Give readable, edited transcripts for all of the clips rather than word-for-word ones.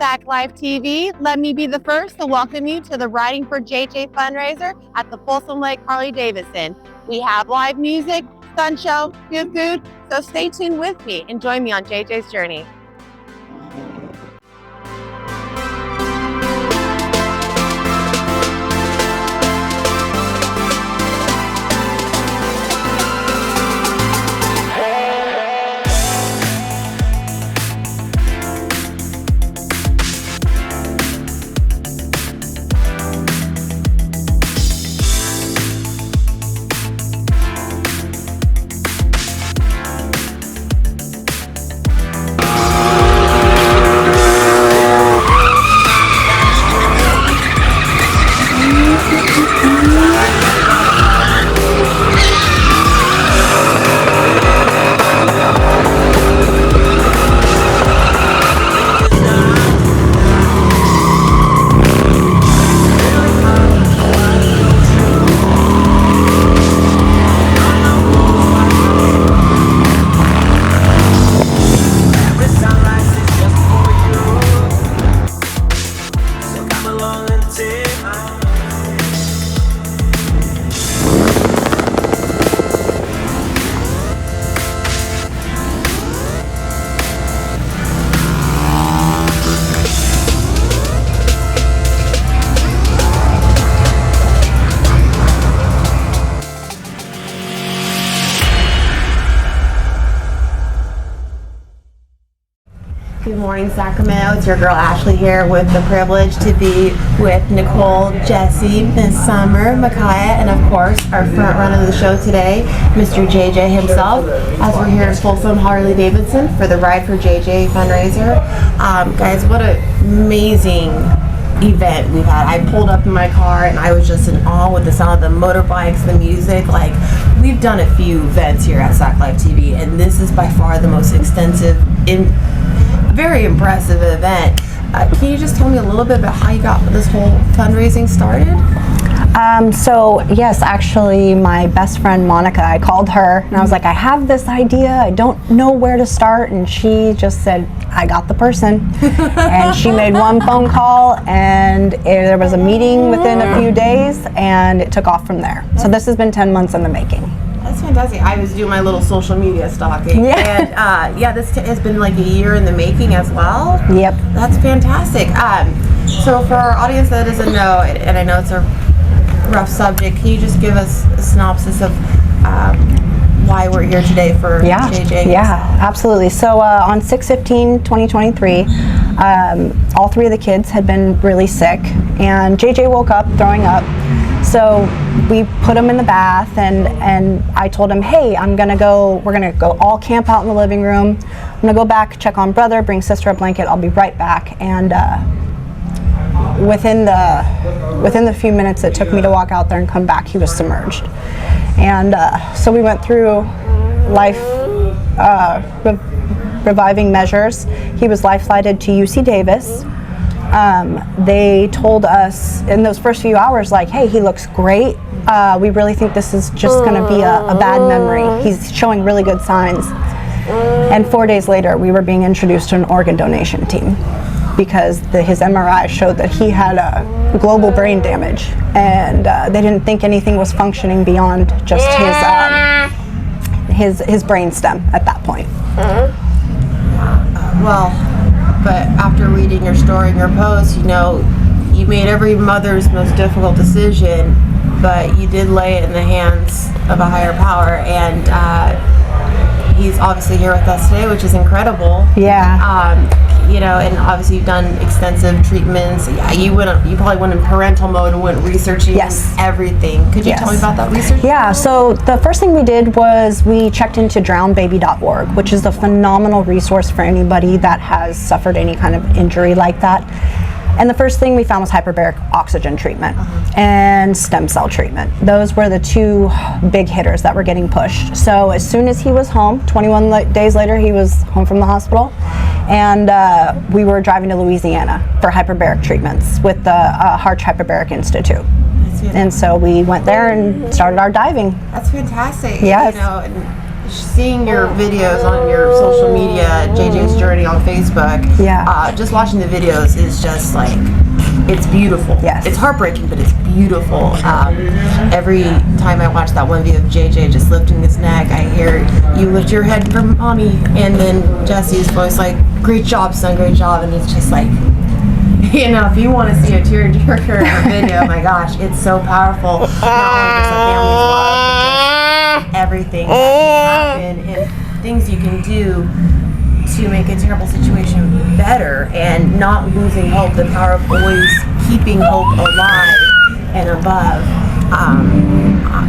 Stack Live TV. Let me be the first to welcome you to the Riding for JJ fundraiser at the Folsom Lake Harley Davidson. We have live music, stunt show, good food, so stay tuned with me and join me on JJ's journey. Good morning, Sacramento. It's your girl Ashley here with the privilege to be with Nicole, Jesse, Miss Summer, Micaiah, and of course our front runner of the show today, Mr. JJ himself, as we're here at Folsom Harley Davidson for the Ride for JJ fundraiser. Guys, what an amazing event we've had. I pulled up in my car and I was just in awe with the sound of the motorbikes, the music. Like, we've done a few events here at Stack Live TV, and this is by far the most extensive, very impressive event. Can you just tell me a little bit about how you got this whole fundraising started? So yes, actually my best friend Monica, I called her and I was like, I have this idea, I don't know where to start, and she just said, I got the person. And she made one phone call and there was a meeting within a few days and it took off from there. So this has been 10 months in the making. That's fantastic. I was doing my little social media stalking. Yeah. And this has been like a year in the making as well. Yep. That's fantastic. So for our audience that doesn't know, and I know it's a rough subject, can you just give us a synopsis of why we're here today for JJ? Yeah, absolutely. So on 6/15/2023, all three of the kids had been really sick, and JJ woke up throwing up. So we put him in the bath, and I told him, hey, we're gonna go all camp out in the living room. I'm gonna go back, check on brother, bring sister a blanket, I'll be right back. And within the few minutes it took me to walk out there and come back, he was submerged. And so we went through life reviving measures. He was life flighted to UC Davis. They told us in those first few hours, like, hey, he looks great. We really think this is just going to be a bad memory. He's showing really good signs. And 4 days later, we were being introduced to an organ donation team because his MRI showed that he had global brain damage, and they didn't think anything was functioning beyond just his brain stem at that point. But after reading your story and your post, you know, you made every mother's most difficult decision, but you did lay it in the hands of a higher power, and he's obviously here with us today, which is incredible. Yeah. You know, and obviously you've done extensive treatments. You probably went in parental mode and went researching everything. Could you tell me about that research? Yeah, so the first thing we did was we checked into drownedbaby.org, which is a phenomenal resource for anybody that has suffered any kind of injury like that. And the first thing we found was hyperbaric oxygen treatment and stem cell treatment. Those were the two big hitters that were getting pushed. So as soon as he was home, 21 days later, he was home from the hospital, and we were driving to Louisiana for hyperbaric treatments with the Harch Hyperbaric Institute. And so we went there and started our diving. That's fantastic. Yes. You know, and seeing your videos on your social media, JJ's Journey on Facebook. Yeah. Just watching the videos is just like, it's beautiful. Yes. It's heartbreaking, but it's beautiful. Every time I watch that one video of JJ just lifting his neck, I hear you lift your head for mommy, and then Jesse's voice like, great job, son, great job, and it's just like, you know, if you want to see a tearjerker video, my gosh, it's so powerful. Not only just a family's love, but just everything that can happen and things you can do to make a terrible situation better, and not losing hope. The power of always keeping hope alive and above.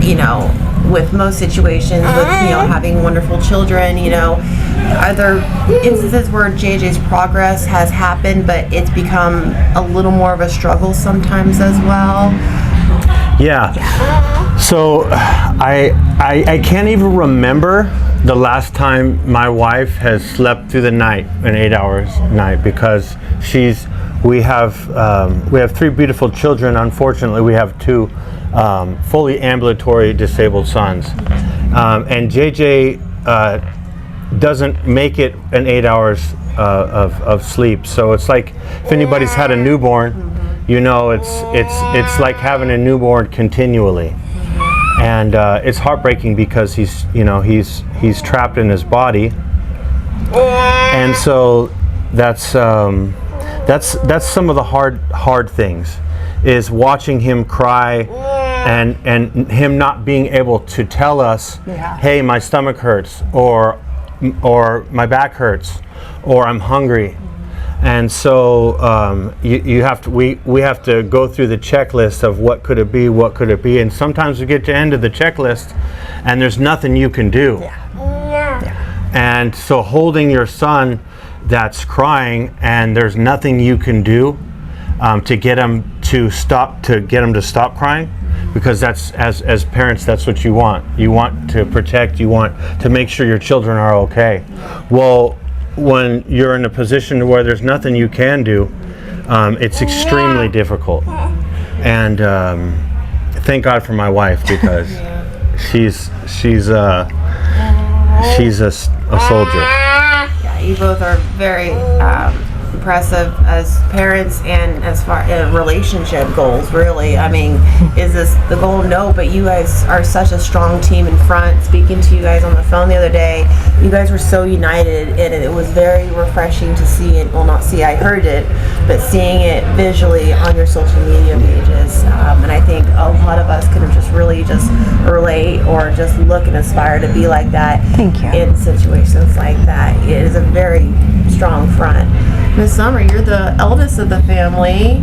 You know, with most situations, with, you know, having wonderful children, you know, are there instances where JJ's progress has happened, but it's become a little more of a struggle sometimes as well? Yeah. So I can't even remember the last time my wife has slept through the night, an 8 hours night, because we have 3 beautiful children. Unfortunately, we have 2 fully ambulatory disabled sons, and JJ doesn't make it an 8 hours of sleep. So it's like if anybody's had a newborn, you know, it's like having a newborn continually, and it's heartbreaking because he's trapped in his body, and so that's some of the hard things, is watching him cry and him not being able to tell us, hey, my stomach hurts, or my back hurts, or I'm hungry. And so we have to go through the checklist of what could it be, and sometimes we get to the end of the checklist and there's nothing you can do. And so holding your son that's crying and there's nothing you can do to get him to stop crying, because that's, as parents, that's what you want. You want to protect, you want to make sure your children are okay. Well, when you're in a position where there's nothing you can do, it's extremely difficult. And thank God for my wife, because she's a soldier. Yeah, you both are very impressive as parents, and as far as relationship goals, really. I mean, is this the goal? No, but you guys are such a strong team in front. Speaking to you guys on the phone the other day, you guys were so united, and it was very refreshing to see it. Well, not see, I heard it, but seeing it visually on your social media pages. And I think a lot of us can just really just relate, or just look and aspire to be like that. Thank you. In situations like that. It is a very strong front. Miss Summer, you're the eldest of the family.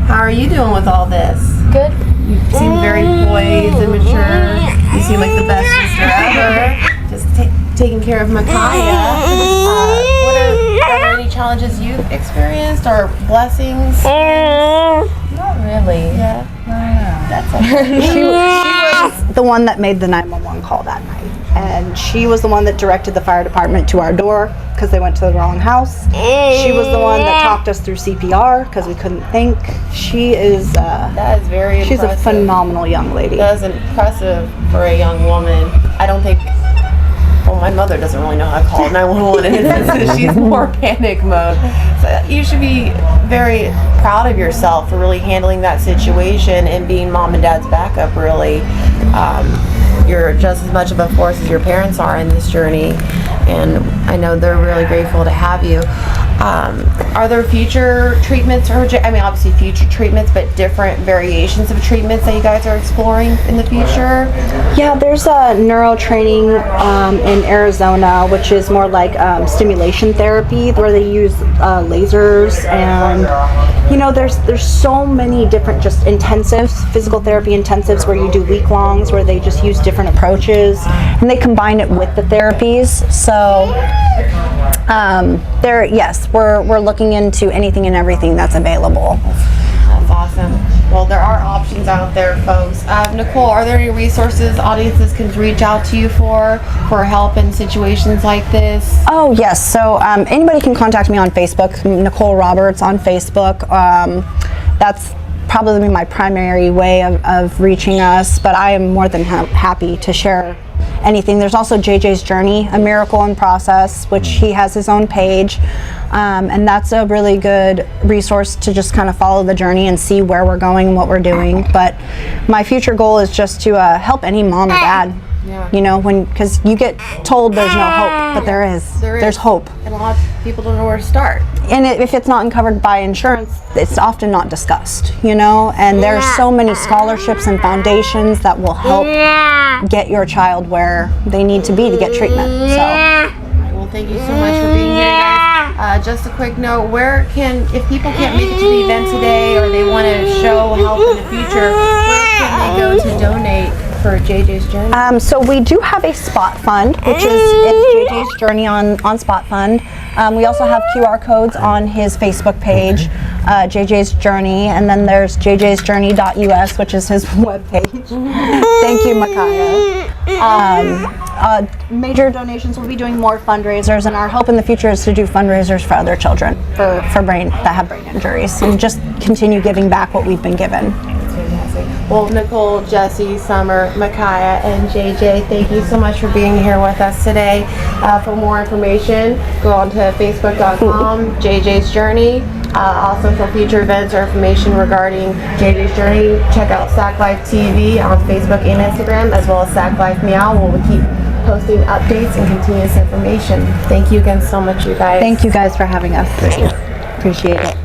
How are you doing with all this? Good. You seem very poised and mature. You seem like the best sister ever. Just taking care of Micaiah. Are there any challenges you've experienced, or blessings? Not really. Yeah. That's okay. She was the one that made the 911 call that night, and she was the one that directed the fire department to our door because they went to the wrong house. She was the one that talked us through CPR because we couldn't think. She is That is very impressive. she's a phenomenal young lady. That is impressive for a young woman. I don't think, well, my mother doesn't really know how to call 911 in instances. She's more panic mode. So you should be very proud of yourself for really handling that situation and being mom and dad's backup, really. You're just as much of a force as your parents are in this journey, and I know they're really grateful to have you. Are there future treatments, or obviously future treatments, but different variations of treatments that you guys are exploring in the future? Yeah, there's a neuro training in Arizona, which is more like stimulation therapy, where they use lasers, and there's so many different just intensives, physical therapy intensives, where you do week-longs, where they just use different approaches, and they combine it with the therapies. So we're looking into anything and everything that's available. That's awesome. Well, there are options out there, folks. Nicole, are there any resources audiences can reach out to you for help in situations like this? Oh, yes. So anybody can contact me on Facebook, Nicole Roberts on Facebook. That's probably my primary way of reaching us, but I am more than happy to share anything. There's also JJ's Journey, A Miracle in Process, which he has his own page. And that's a really good resource to just kind of follow the journey and see where we're going and what we're doing. But my future goal is just to help any mom or dad. Yeah. You know, because you get told there's no hope, but there is. There's hope. And a lot of people don't know where to start. And if it's not covered by insurance, it's often not discussed, you know? And there's so many scholarships and foundations that will help get your child where they need to be to get treatment. So. Well, thank you so much for being here, guys. Just a quick note, if people can't make it to the event today or they want to show help in the future, where can they go to donate for JJ's Journey? So we do have a spot fund, which is JJ's Journey on Spot Fund. We also have QR codes on his Facebook page, JJ's Journey, and then there's jjsjourney.us, which is his webpage. Thank you, Micaiah. Major donations, we'll be doing more fundraisers, and our hope in the future is to do fundraisers for other children that have brain injuries, and just continue giving back what we've been given. Well, Nicole, Jesse, Summer, Micaiah, and JJ, thank you so much for being here with us today. For more information, go on to facebook.com, JJ's Journey. Also for future events or information regarding JJ's Journey, check out Sac Life TV on Facebook and Instagram, as well as Sac Life Meow, where we keep posting updates and continuous information. Thank you again so much, you guys. Thank you guys for having us. Appreciate it.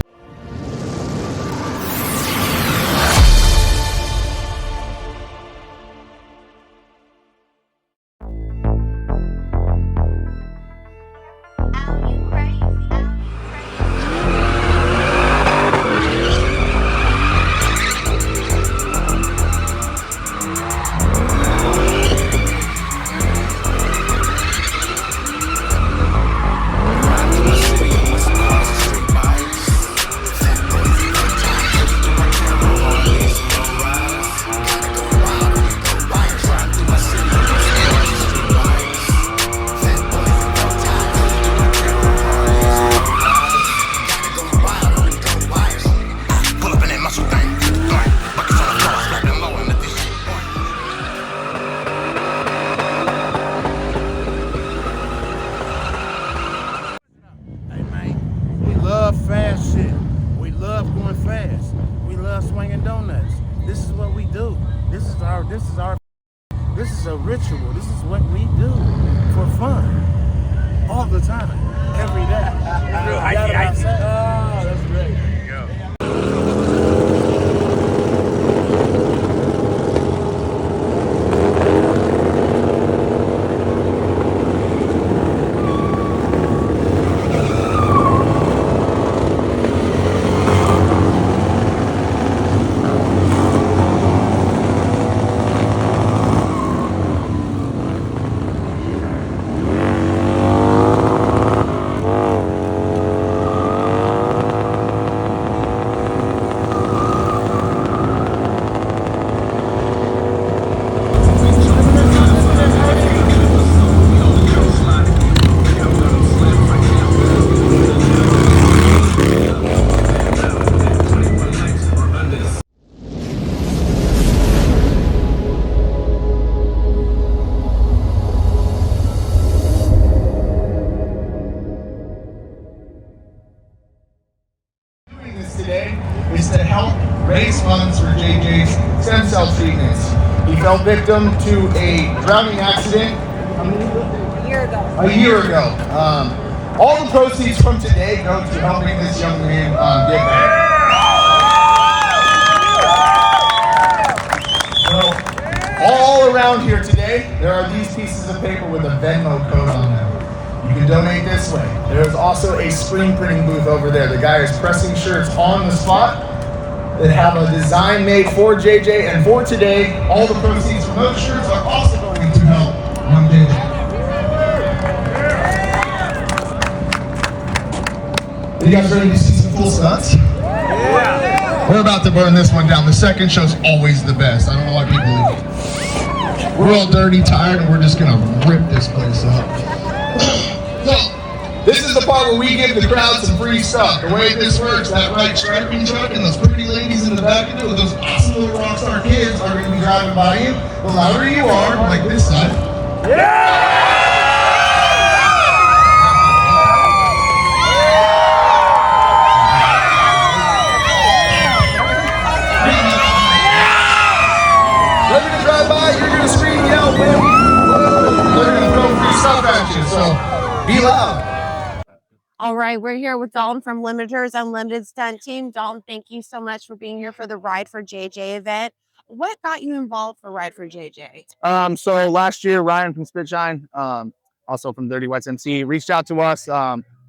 Fast shit. We love going fast. We love swinging donuts. This is what we do. This is a ritual. This is what we do for fun. All the time. Every day. Oh, that's great. There you go. Is to help raise funds for JJ's stem cell treatments. He fell victim to a drowning accident a year ago. All the proceeds from today go to helping this young man get better. So, all around here today, there are these pieces of paper with a Venmo code on them. You can donate this way. There's also a screen printing booth over there. The guy is pressing shirts on the spot that have a design made for JJ, and for today, all the proceeds from those shirts are also going to help young JJ. Are you guys ready to see some cool stunts? Yeah. We're about to burn this one down. The second show's always the best. I don't know why people leave. We're all dirty, tired, and we're just gonna rip this place up. So, this is the part where we give the crowd some free stuff. The way this works, that right striping truck and those pretty ladies in the back of it with those awesome little rockstar kids are going to be driving by you. The louder you are, like this side, They're gonna drive by, you're gonna scream, yell, win. They're gonna throw free stuff at you, so be loud. All right, we're here with Dalton from Limiters Unlimited Stunt Team. Dalton, thank you so much for being here for the Ride for JJ event. What got you involved for Ride for JJ? So last year, Ryan from Spitshine, also from Dirty Whites MC, reached out to us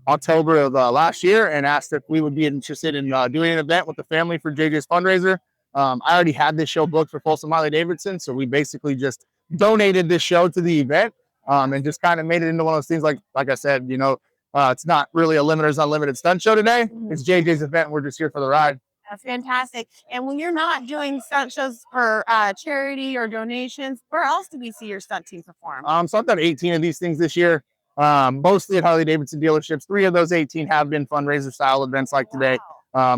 October of last year and asked if we would be interested in doing an event with the family for JJ's fundraiser. I already had this show booked for Folsom Harley Davidson, so we basically just donated this show to the event and just kind of made it into one of those things. Like I said, you know, it's not really a Limiters Unlimited stunt show today. It's JJ's event. We're just here for the ride. That's fantastic. And when you're not doing stunt shows for charity or donations, where else do we see your stunt team perform? So I've done 18 of these things this year, mostly at Harley Davidson dealerships. 3 of those 18 have been fundraiser style events like today.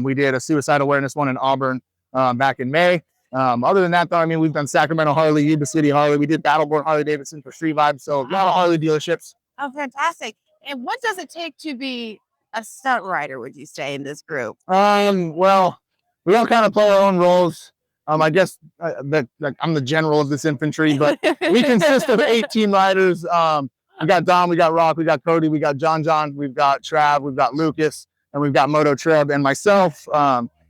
We did a suicide awareness one in Auburn back in May. Other than that, though, I mean, we've done Sacramento Harley, Yuba City Harley. We did Battleborn Harley Davidson for Street Vibes. So a lot of Harley dealerships. Oh, fantastic. And what does it take to be a stunt rider, would you say, in this group? Well, we all kind of play our own roles. I guess that I'm the general of this infantry, but we consist of 18 riders. We got Dom, we got Rock, we got Cody, we got John, we've got Trav, we've got Lucas, and we've got Moto Treb and myself.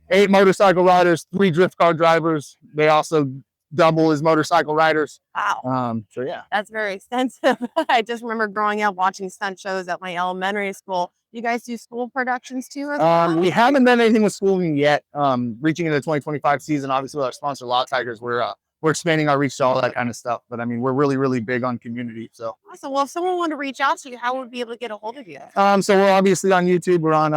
8 motorcycle riders, 3 drift car drivers. They also double as motorcycle riders. Wow. So yeah. That's very extensive. I just remember growing up watching stunt shows at my elementary school. You guys do school productions too? We haven't done anything with schooling yet. Reaching into the 2025 season, obviously with our sponsor Lot Tigers, we're expanding our reach to all that kind of stuff. But I mean, we're really, really big on community. So awesome. Well, if someone wanted to reach out to you, how would we be able to get a hold of you? So we're obviously on YouTube, we're on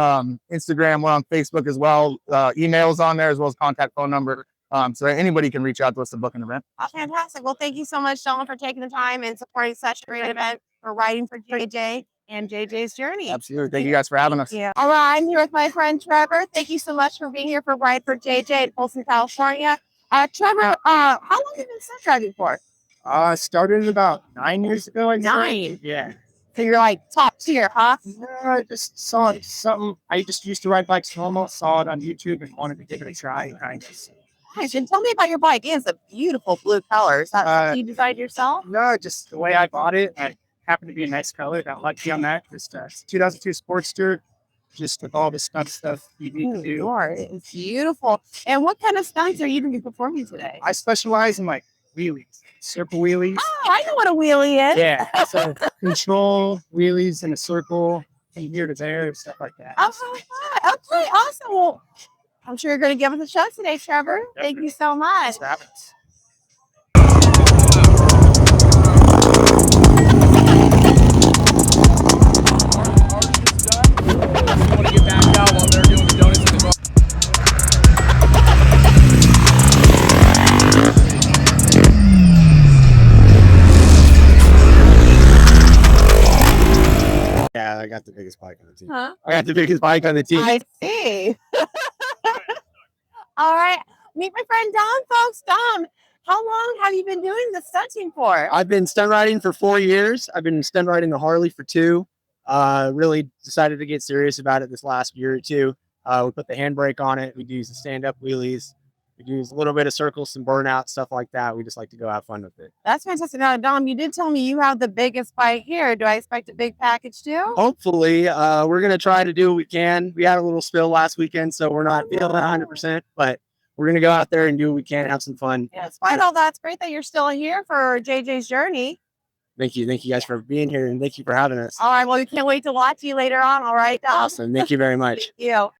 Instagram, we're on Facebook as well. Emails on there as well as contact phone number. So anybody can reach out to us to book an event. Oh, fantastic. Well, thank you so much, Dylan, for taking the time and supporting such a great event for riding for JJ and JJ's journey. Absolutely. Thank you guys for having us. Yeah. All right. I'm here with my friend Trevor. Thank you so much for being here for Ride for JJ in Folsom, California. Trevor, how long have you been stunt driving for? I started about 9 years ago. I think. 9? Yeah. So you're like top tier, huh? I just saw something. I just used to ride bikes normal, saw it on YouTube and wanted to give it a try. Nice. And tell me about your bike. It's a beautiful blue color. Is that something you designed yourself? No, just the way I bought it. I happened to be a nice color. Got lucky on that. Just it's 2002 Sportster. Just with all the stuff you need to do. It's beautiful. And what kind of stunts are you going to be performing today? I specialize in like wheelies, circle wheelies. Oh, I know what a wheelie is. Yeah. So control wheelies in a circle from here to there, stuff like that. Oh, okay, awesome. Well, I'm sure you're going to give us a show today, Trevor. Definitely. Thank you so much. Thanks for having us. Yeah, I got the biggest bike on the team. Huh? I got the biggest bike on the team. I see. All right. Meet my friend Dom, folks. Dom, how long have you been doing the stunting for? I've been stunt riding for 4 years. I've been stunt riding the Harley for 2. Really decided to get serious about it this last year or 2. We put the handbrake on it. We do some stand-up wheelies. We do a little bit of circles, some burnout, stuff like that. We just like to go have fun with it. That's fantastic. Now, Dom, you did tell me you have the biggest bike here. Do I expect a big package too? Hopefully, we're going to try to do what we can. We had a little spill last weekend, so we're not feeling 100%, but we're going to go out there and do what we can, have some fun. Yeah, despite all that, it's great that you're still here for JJ's journey. Thank you. Thank you guys for being here, and thank you for having us. All right. Well, we can't wait to watch you later on. All right, Dom? Awesome. Thank you very much. Thank you.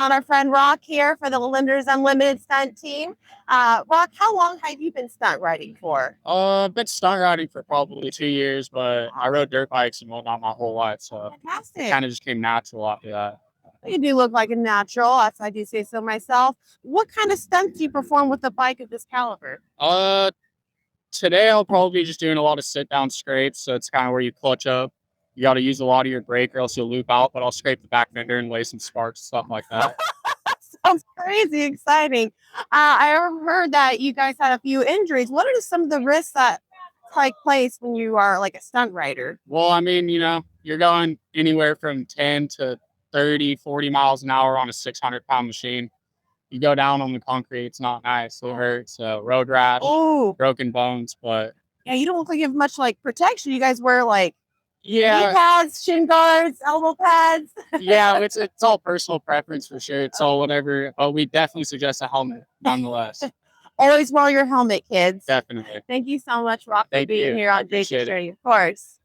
found our friend Rock here for the Lenders Unlimited stunt team. Rock, how long have you been stunt riding for? I've been stunt riding for probably 2 years, but I rode dirt bikes and whatnot my whole life, so Fantastic. kind of just came natural after that. You do look like a natural, if I do say so myself. What kind of stunts do you perform with a bike of this caliber? Today I'll probably be just doing a lot of sit down scrapes, so it's kind of where you clutch up. You got to use a lot of your brake or else you'll loop out, but I'll scrape the back fender and lay some sparks, stuff like that. Sounds crazy exciting. I heard that you guys had a few injuries. What are some of the risks that take place when you are like a stunt rider? Well, I mean, you're going anywhere from 10 to 30, 40 miles an hour on a 600-pound machine. You go down on the concrete, it's not nice. It hurts. So road rash, broken bones, but yeah, you don't look like you have much like protection. You guys wear like knee yeah, pads, shin guards, elbow pads. yeah, it's all personal preference for sure. It's all whatever, but we definitely suggest a helmet nonetheless. Always wear your helmet, kids. Definitely. Thank you so much, Rock, for Thank being you. here on Jake's Appreciate it. Journey. Of course.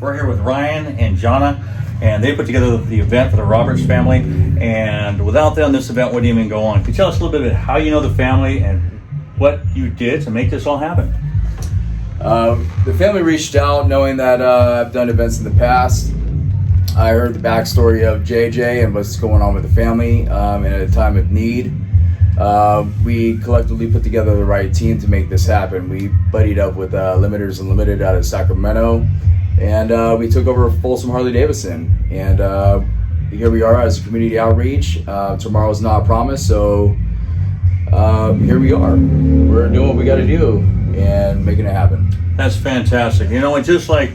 We're here with Ryan and Jonna, and they put together the event for the Roberts family. And without them, this event wouldn't even go on. Could you tell us a little bit about how you know the family and what you did to make this all happen? The family reached out knowing that I've done events in the past. I heard the backstory of JJ and what's going on with the family, and at a time of need, we collectively put together the right team to make this happen. We buddied up with Limiters Unlimited out of Sacramento, and we took over Folsom Harley Davidson. And here we are as a community outreach. Tomorrow's not a promise, so here we are. We're doing what we got to do and making it happen. That's fantastic. You know, and just like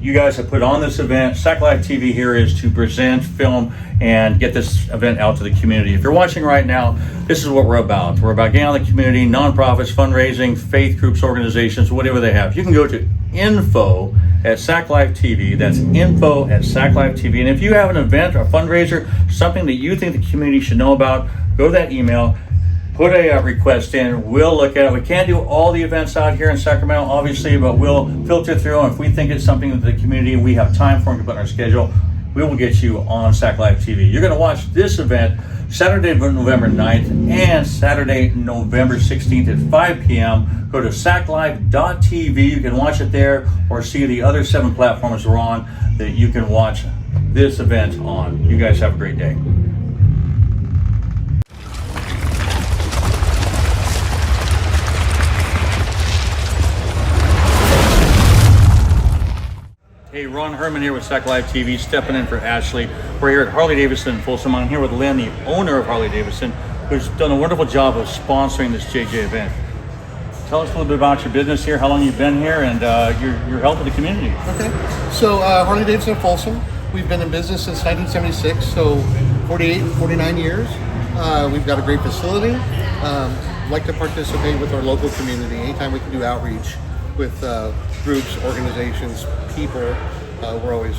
you guys have put on this event, Sac Live TV here is to present, film, and get this event out to the community. If you're watching right now, this is what we're about. We're about getting out in the community, nonprofits, fundraising, faith groups, organizations, whatever they have. You can go to info at Sac Live TV. That's info at Sac Live TV. And if you have an event or fundraiser, something that you think the community should know about, go to that email, put a request in, we'll look at it. We can't do all the events out here in Sacramento, obviously, but we'll filter through, and if we think it's something that the community, we have time for and can put in our schedule, we will get you on Sac Live TV. You're gonna watch this event Saturday, November 9th and Saturday, November 16th at 5 p.m. Go to saclive.tv. You can watch it there or see the other 7 platforms we're on that you can watch this event on. You guys have a great day. Hey, Ron Herman here with Sac Live TV, stepping in for Ashley. We're here at Harley Davidson Folsom. I'm here with Lynn, the owner of Harley Davidson, who's done a wonderful job of sponsoring this JJ event. Tell us a little bit about your business here, how long you've been here, and your help with the community. Okay, so Harley Davidson Folsom, we've been in business since 1976, so 49 years. We've got a great facility. Like to participate with our local community anytime we can do outreach with groups, organizations, people. We're always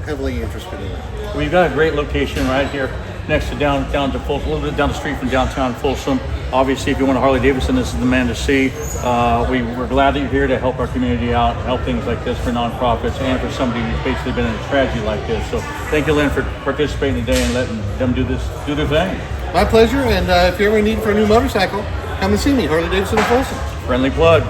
heavily interested in it. We've got a great location right here next to down to Folsom, a little bit down the street from downtown Folsom. Obviously, if you want a Harley Davidson, this is the man to see. We're glad that you're here to help our community out, help things like this for nonprofits and for somebody who's basically been in a tragedy like this. So thank you, Lynn, for participating today and letting them do their thing. My pleasure, and if you ever need for a new motorcycle, come and see me, Harley Davidson Folsom. Friendly plug.